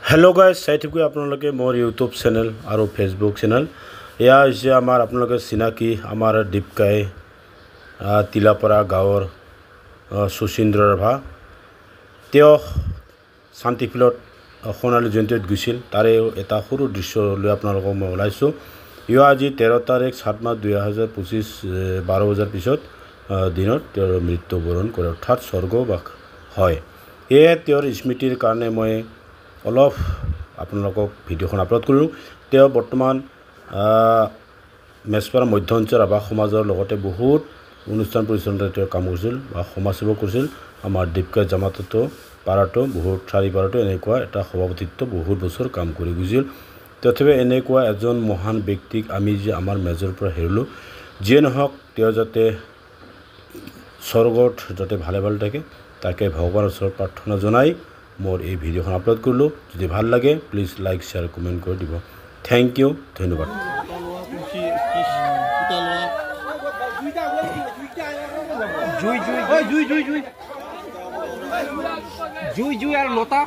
hello guys চাইথিকৈ আপোনালোকে মোৰ YouTube channel আৰু ফেসবুক চেনেল এয়া হৈছে আমাৰ আপোনালোকে চিনাকি আমাৰ দীপকাই তিলাপাৰা গাঁৱৰ সুচিন্দ্ৰ ৰাভা তেওঁ শান্তিফিলত সোণালী জয়ন্তীত গৈছিল তাৰে এটা সৰু দৃশ্য লৈ আপোনালোকক মই ওলাইছোঁ ইয়া আজি 13 তাৰিখ 7 মাহ 2025 12 বজাৰ পিছত দিনত তেওঁৰ মৃত্যুবৰণ কৰে অৰ্থাৎ স্বৰ্গবাস হয় এয়া তেওঁৰ স্মৃতিৰ কাৰণে মই অলপ আপোনালোকক ভিডিঅ'খন আপলোড কৰিলোঁ তেওঁ বৰ্তমান মেছপাৰা মধ্য অঞ্চল ৰাভা সমাজৰ লগতে বহুত অনুষ্ঠান পৰিচালনাত তেওঁ কাম কৰিছিল বা সমাজসেৱা কৰিছিল আমাৰ দীপকাই জামাততো পাৰাটো বহুত চাৰি পাৰাটো এনেকুৱা এটা সভাপতিত্ব বহুত বছৰ কাম কৰি গৈছিল তথাপি এনেকুৱা এজন মহান ব্যক্তিক আমি যে আমাৰ মেজৰ পৰা হেৰুলোঁ যিয়ে নহওক তেওঁ যাতে স্বৰ্গত যাতে ভালে ভালে থাকে তাকে ভগৱানৰ ওচৰত প্ৰাৰ্থনা জনাই মোৰ এই ভিডিঅ'খন আপলোড কৰিলোঁ যদি ভাল লাগে প্লিজ লাইক শেয়াৰ কমেন্ট কৰি দিব থ্যাংক ইউ ধন্যবাদ জুই আৰ লতা